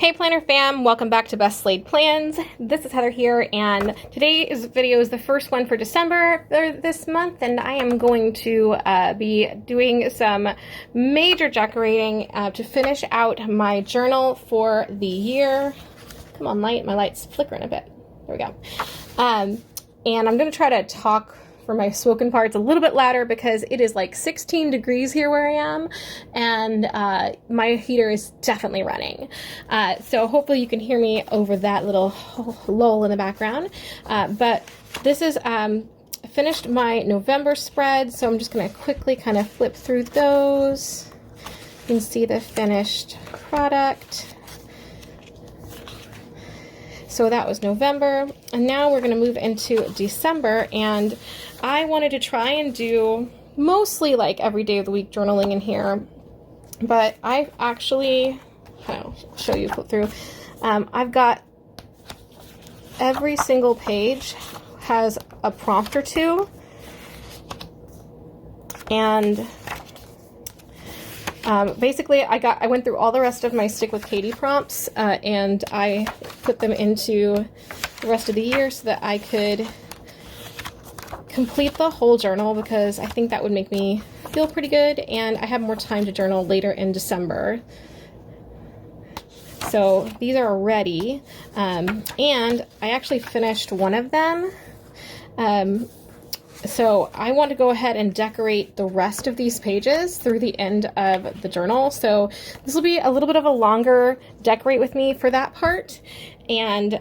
Hey Planner fam, welcome back to Best Laid Plans. This is Heather here, and today's video is the first one for December this month, and I am going to be doing some major decorating to finish out my journal for the year. Come on, light, my light's flickering a bit. There we go. And I'm going to try to talk for my spoken parts a little bit louder because it is like 16 degrees here where I am, and my heater is definitely running. So hopefully you can hear me over that little lull in the background. But this is finished my November spread, so I'm just going to quickly kind of flip through those. You can see the finished product. So that was November, and now we're going to move into December, and I wanted to try and do mostly like every day of the week journaling in here, but I actually, I'll show you, flip through, I've got every single page has a prompt or two, and basically I went through all the rest of my Stick with Katie prompts, and I put them into the rest of the year so that I could complete the whole journal, because I think that would make me feel pretty good, and I have more time to journal later in December. So these are ready, and I actually finished one of them. So I want to go ahead and decorate the rest of these pages through the end of the journal. So this will be a little bit of a longer decorate with me for that part. And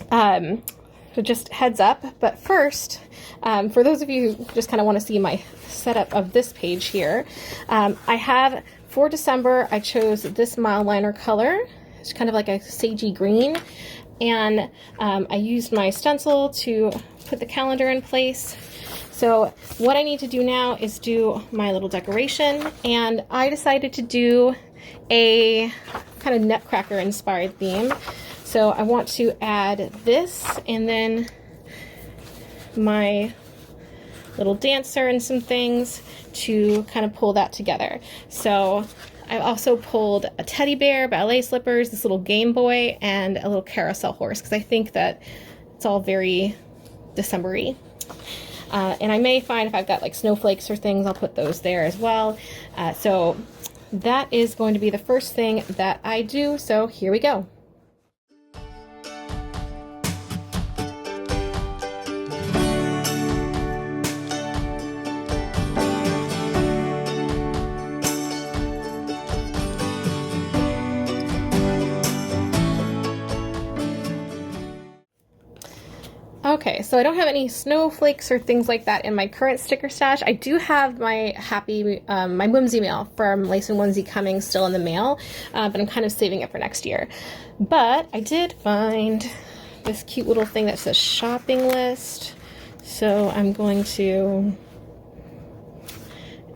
so just heads up. But first, for those of you who just kind of want to see my setup of this page here, I have, for December, I chose this mile liner color. It's kind of like a sagey green. And I used my stencil to put the calendar in place. So what I need to do now is do my little decoration, and I decided to do a kind of Nutcracker inspired theme. So I want to add this, and then my little dancer and some things to kind of pull that together. So I also pulled a teddy bear, ballet slippers, this little Game Boy, and a little carousel horse, because I think that it's all very December-y. And I may find if I've got like snowflakes or things, I'll put those there as well. So that is going to be the first thing that I do. So here we go. Okay, so I don't have any snowflakes or things like that in my current sticker stash. I do have my my Whimsy mail from Lace and Whimsy coming still in the mail, but I'm kind of saving it for next year. But I did find this cute little thing that says shopping list, so I'm going to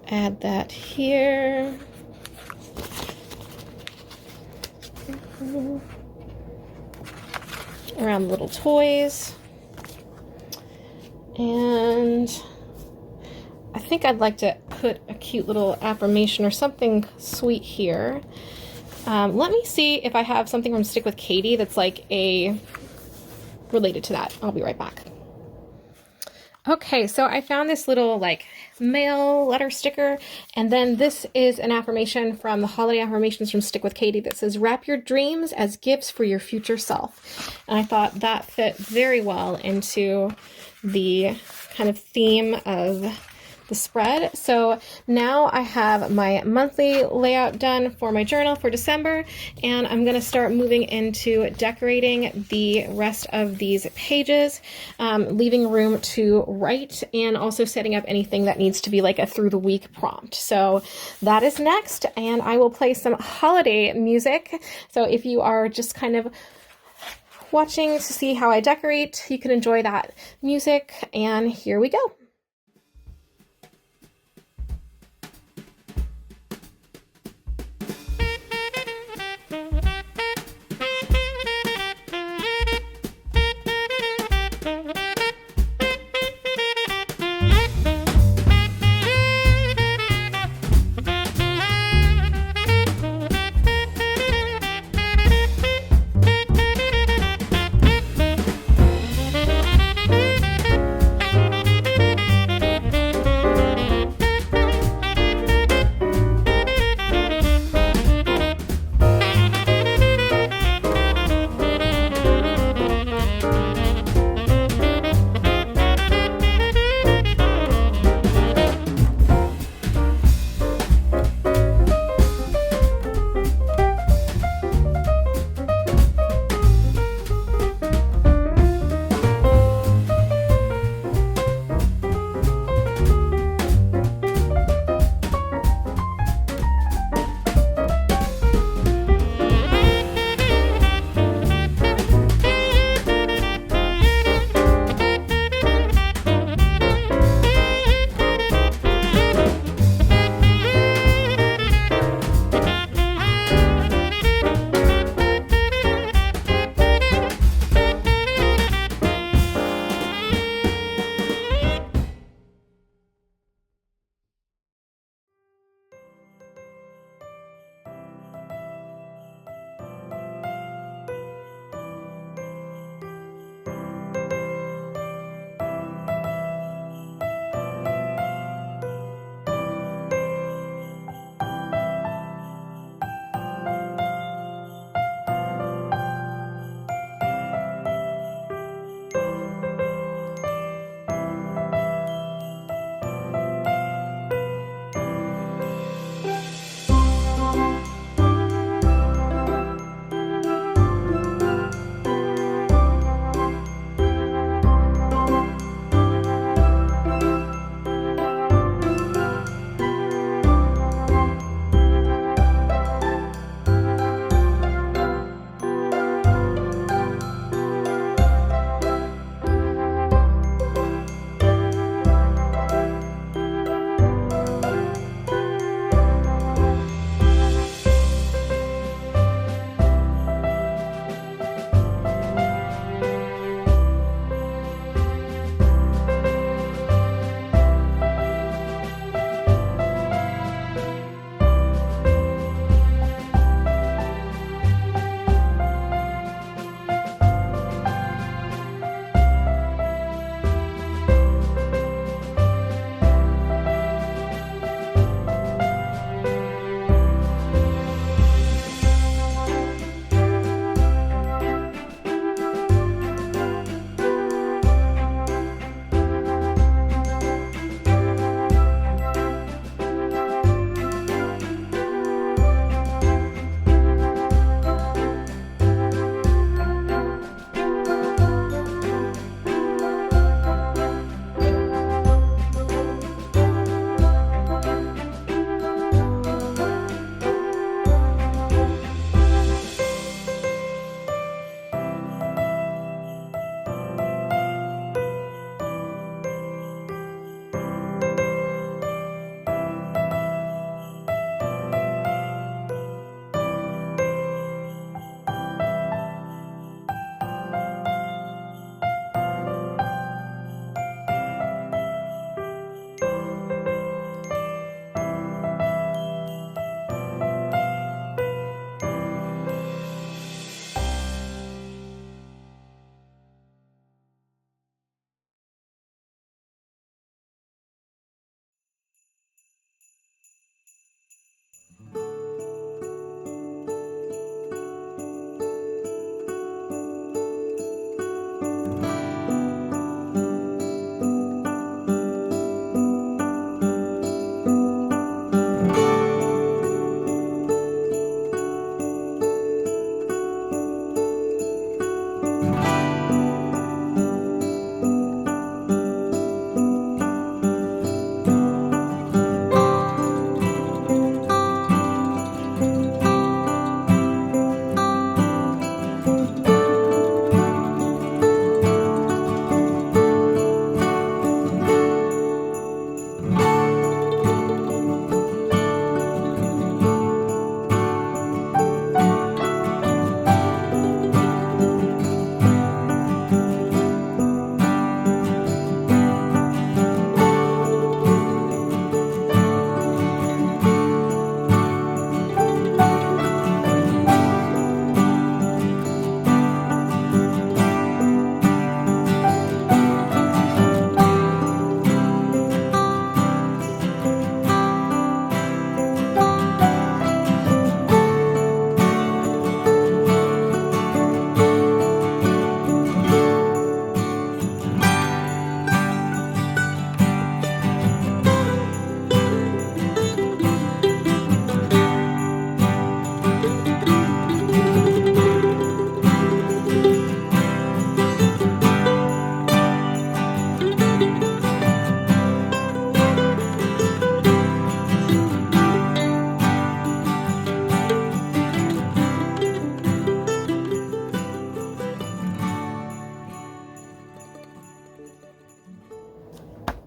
add that here. Around little toys. And I think I'd like to put a cute little affirmation or something sweet here. Let me see if I have something from Stick with Katie that's like related to that. I'll be right back. Okay, so I found this little like mail letter sticker, and then this is an affirmation from the holiday affirmations from Stick with Katie that says, wrap your dreams as gifts for your future self. And I thought that fit very well into the kind of theme of the spread. So now I have my monthly layout done for my journal for December, and I'm going to start moving into decorating the rest of these pages, leaving room to write, and also setting up anything that needs to be like a through the week prompt. So that is next, and I will play some holiday music. So if you are just kind of watching to see how I decorate, you can enjoy that music, and here we go.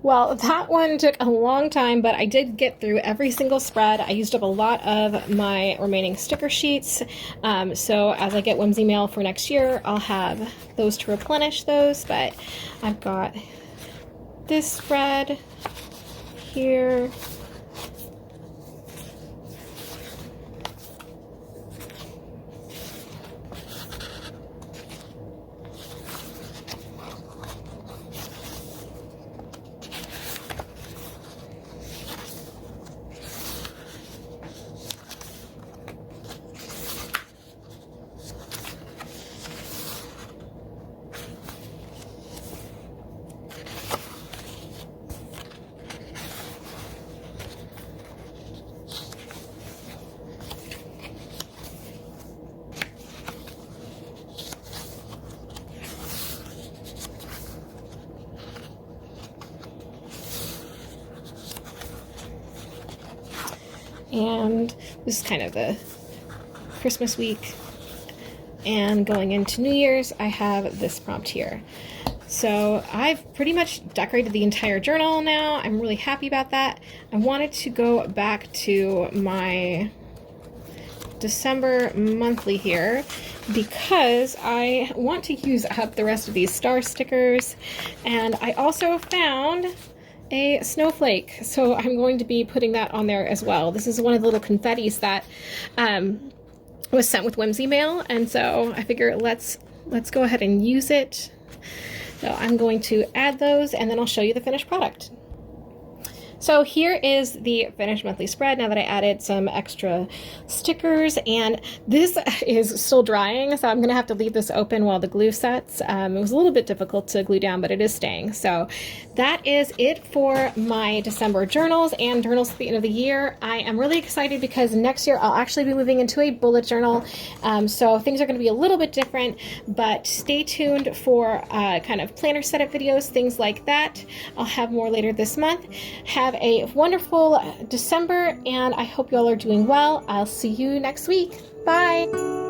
Well, that one took a long time, but I did get through every single spread. I used up a lot of my remaining sticker sheets. So as I get Whimsy mail for next year, I'll have those to replenish those. But I've got this spread here. And this is kind of the Christmas week. And going into New Year's, I have this prompt here. So I've pretty much decorated the entire journal now. I'm really happy about that. I wanted to go back to my December monthly here because I want to use up the rest of these star stickers. And I also found a snowflake, so I'm going to be putting that on there as well. This is one of the little confettis that was sent with Whimsy mail, and so I figure let's go ahead and use it. So I'm going to add those, and then I'll show you the finished product. So here is the finished monthly spread now that I added some extra stickers, and this is still drying, so I'm gonna have to leave this open while the glue sets. It was a little bit difficult to glue down, but it is staying. So that is it for my December journals and journals at the end of the year. I am really excited because next year I'll actually be moving into a bullet journal. So things are gonna be a little bit different, but stay tuned for kind of planner setup videos, things like that. I'll have more later this month. Have a wonderful December, and I hope you all are doing well. I'll see you next week. Bye.